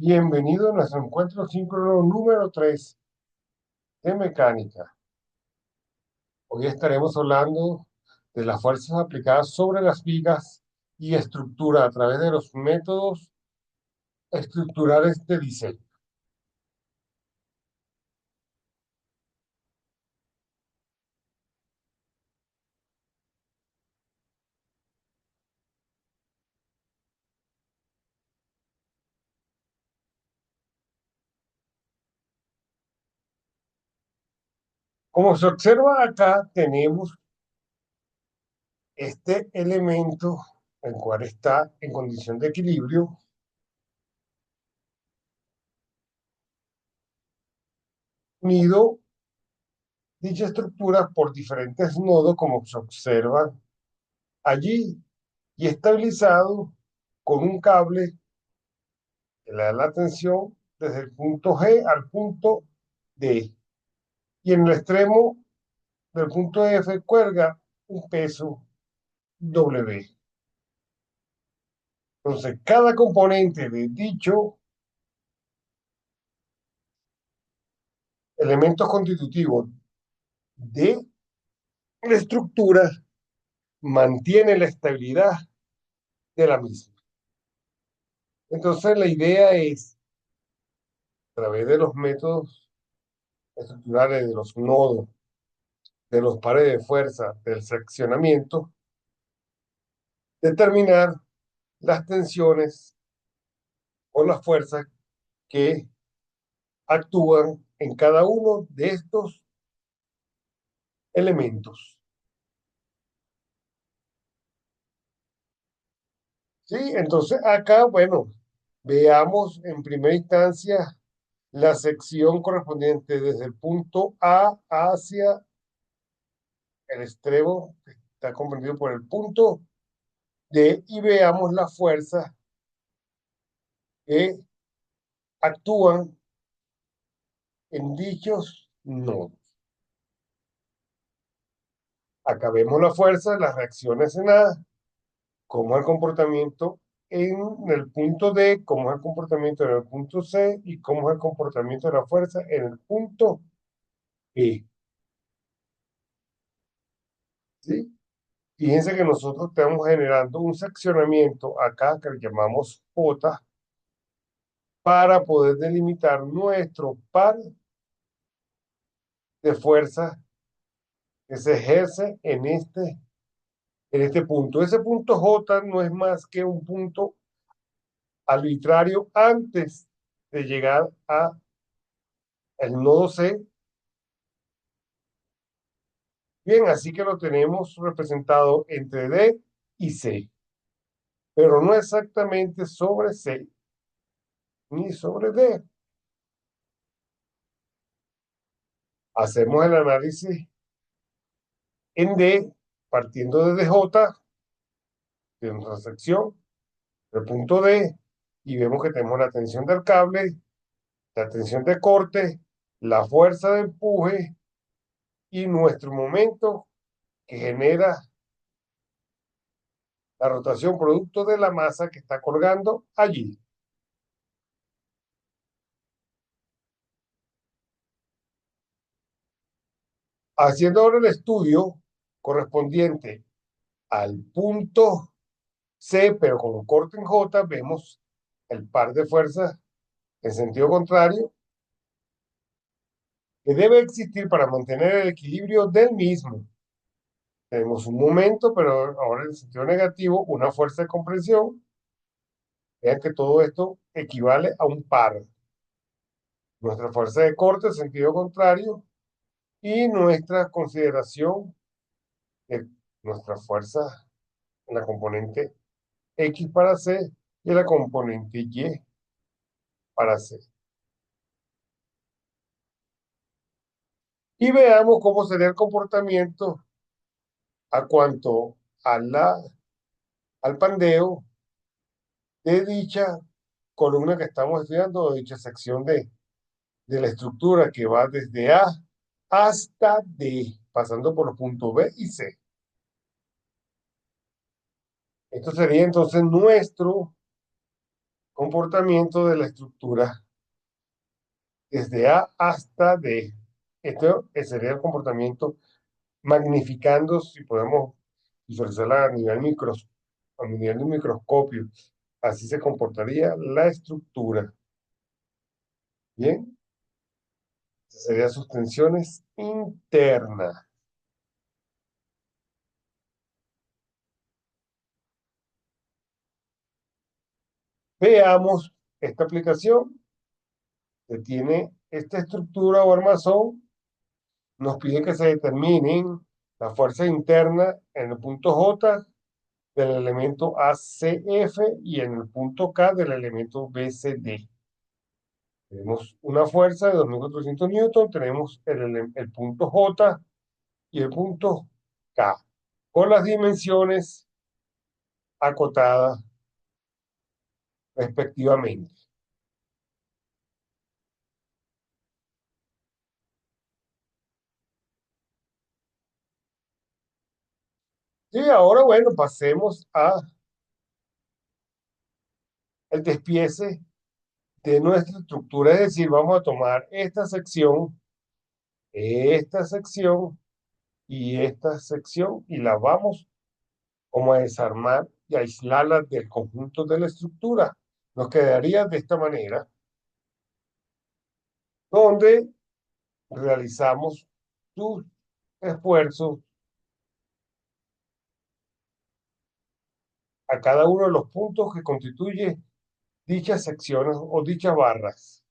Bienvenido a nuestro encuentro síncrono número 3 de mecánica. Hoy estaremos hablando de las fuerzas aplicadas sobre las vigas y estructura a través de los métodos estructurales de diseño. Como se observa acá, tenemos este elemento, el cual está en condición de equilibrio, unido dicha estructura por diferentes nodos, como se observa allí, y estabilizado con un cable que le da la tensión desde el punto G al punto D. Y en el extremo del punto F cuelga un peso W. Entonces, cada componente de dicho elemento constitutivo de la estructura mantiene la estabilidad de la misma. Entonces, la idea es, a través de los métodos estructurales, de los nodos, de los pares de fuerza, del seccionamiento, determinar las tensiones o las fuerzas que actúan en cada uno de estos elementos. ¿Sí? Entonces acá, bueno, veamos en primera instancia la sección correspondiente desde el punto A hacia el extremo, que está comprendido por el punto D, y veamos las fuerzas que actúan en dichos nodos. Acá vemos la fuerza, las reacciones en A, cómo es el comportamiento en el punto D, cómo es el comportamiento en el punto C y cómo es el comportamiento de la fuerza en el punto E. ¿Sí? Fíjense que nosotros estamos generando un seccionamiento acá que le llamamos J para poder delimitar nuestro par de fuerza que se ejerce en este punto. Ese punto J no es más que un punto arbitrario antes de llegar a el nodo C. Bien, así que lo tenemos representado entre D y C, pero no exactamente sobre C ni sobre D. Hacemos el análisis en D, partiendo de DJ, de nuestra sección, el punto D, y vemos que tenemos la tensión del cable, la tensión de corte, la fuerza de empuje y nuestro momento que genera la rotación producto de la masa que está colgando allí. Haciendo ahora el estudio correspondiente al punto C, pero con un corte en J, vemos el par de fuerzas en sentido contrario que debe existir para mantener el equilibrio del mismo. Tenemos un momento, pero ahora en sentido negativo, una fuerza de compresión. Vean que todo esto equivale a un par. Nuestra fuerza de corte en sentido contrario y nuestra consideración de nuestra fuerza en la componente X para C y en la componente Y para C. Y veamos cómo sería el comportamiento a cuanto al pandeo de dicha columna que estamos estudiando, o dicha sección de la estructura que va desde A hasta D, pasando por los puntos B y C. Esto sería entonces nuestro comportamiento de la estructura desde A hasta D. Esto sería el comportamiento magnificando, si podemos visualizarla a nivel de un microscopio. Así se comportaría la estructura. Bien, esas serían sus tensiones internas. Veamos esta aplicación que tiene esta estructura o armazón. Nos pide que se determinen la fuerza interna en el punto J del elemento ACF y en el punto K del elemento BCD. Tenemos una fuerza de 2400 newton, tenemos el punto J y el punto K, con las dimensiones acotadas respectivamente. Y ahora, bueno, pasemos a el despiece de nuestra estructura, es decir, vamos a tomar esta sección y esta sección y la vamos como a desarmar y aislarla del conjunto de la estructura. Nos quedaría de esta manera, donde realizamos sus esfuerzos a cada uno de los puntos que constituye dichas secciones o dichas barras.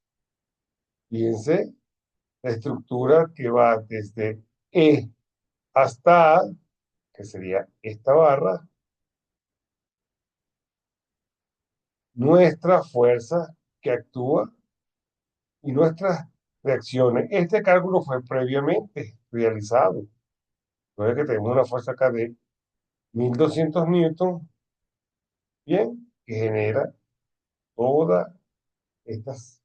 Fíjense, la estructura que va desde E hasta A, que sería esta barra, nuestra fuerza que actúa y nuestras reacciones. Este cálculo fue previamente realizado. Entonces que tenemos una fuerza acá de 1200 newton, bien, que genera todas estas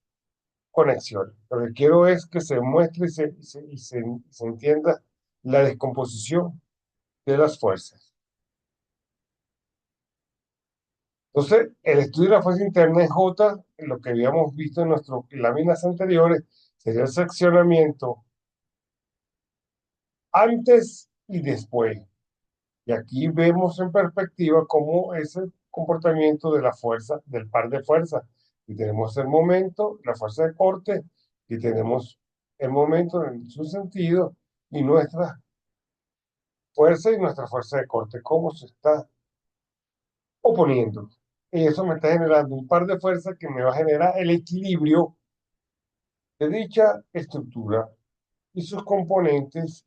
conexiones. Lo que quiero es que se muestre y se entienda la descomposición de las fuerzas. Entonces, el estudio de la fuerza interna en J, lo que habíamos visto en nuestras láminas anteriores, sería el seccionamiento antes y después. Y aquí vemos en perspectiva cómo es el comportamiento de la fuerza, del par de fuerzas. Y tenemos el momento, la fuerza de corte, y tenemos el momento en su sentido, y nuestra fuerza y nuestra fuerza de corte, cómo se está oponiendo. Y eso me está generando un par de fuerzas que me va a generar el equilibrio de dicha estructura y sus componentes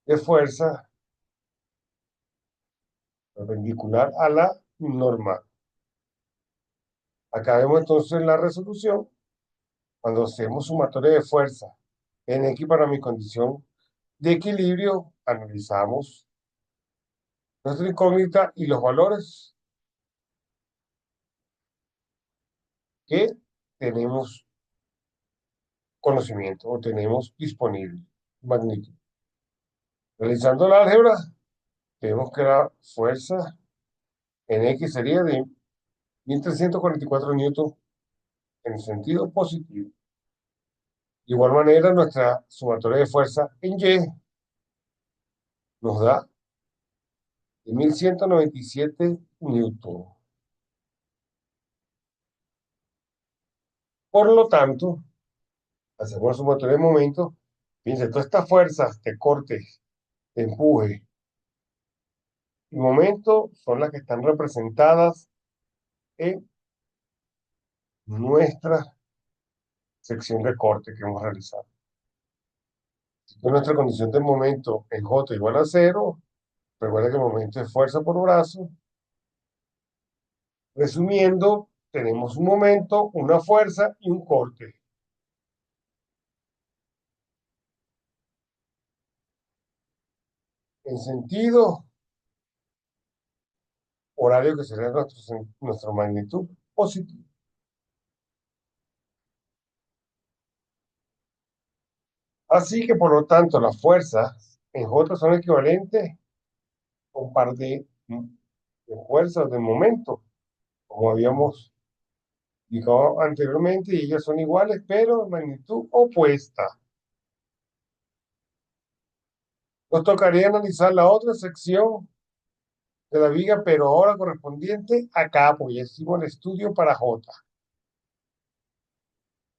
de fuerza perpendicular a la normal. Acá vemos entonces la resolución. Cuando hacemos sumatoria de fuerza en X para mi condición de equilibrio, analizamos nuestra incógnita y los valores que tenemos conocimiento o tenemos disponible. Magnitud. Realizando la álgebra, vemos que la fuerza en X sería de 1344 newton en sentido positivo. De igual manera, nuestra sumatoria de fuerza en Y nos da de 1197 newton. Por lo tanto, hacemos sumatoria de momento. Fíjense, todas estas fuerzas de corte, de empuje y momento son las que están representadas en nuestra sección de corte que hemos realizado. Si nuestra condición de momento en J igual a 0, recuerda que el momento es fuerza por brazo. Resumiendo, tenemos un momento, una fuerza y un corte. En sentido horario que sería nuestra magnitud positiva. Así que por lo tanto las fuerzas en J son equivalentes a un par de fuerzas de momento, como habíamos Dijo anteriormente, y ellas son iguales, pero en magnitud opuesta. Nos tocaría analizar la otra sección de la viga, pero ahora correspondiente a K, porque ya hicimos el estudio para J.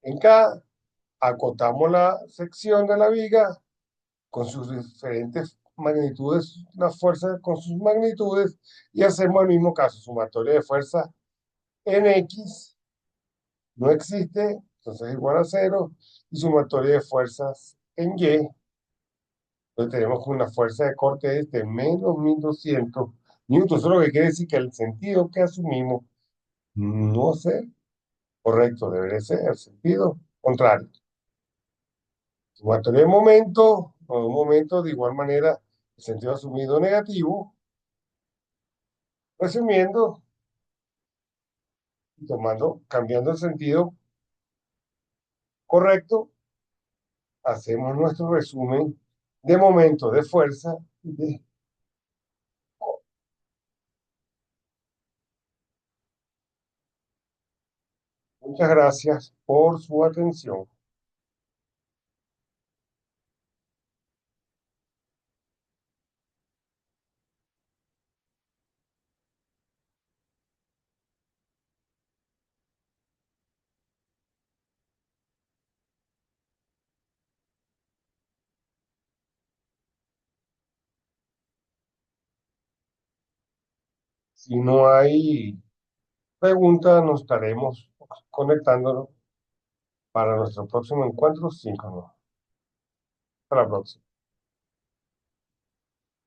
En K, acotamos la sección de la viga con sus diferentes magnitudes, las fuerzas con sus magnitudes, y hacemos el mismo caso, sumatoria de fuerza en X no existe, entonces es igual a cero, y sumatoria de fuerzas en Y, entonces tenemos una fuerza de corte de menos 1200 newtons, eso es lo que quiere decir que el sentido que asumimos no sé, correcto, debería ser el sentido contrario. Sumatoria de momento, o un momento de igual manera, el sentido asumido negativo, resumiendo y tomando, cambiando el sentido correcto, hacemos nuestro resumen de momento de fuerza. Muchas gracias por su atención. Si no hay preguntas, nos estaremos conectándonos para nuestro próximo encuentro. 5, ¿no? Hasta la próxima.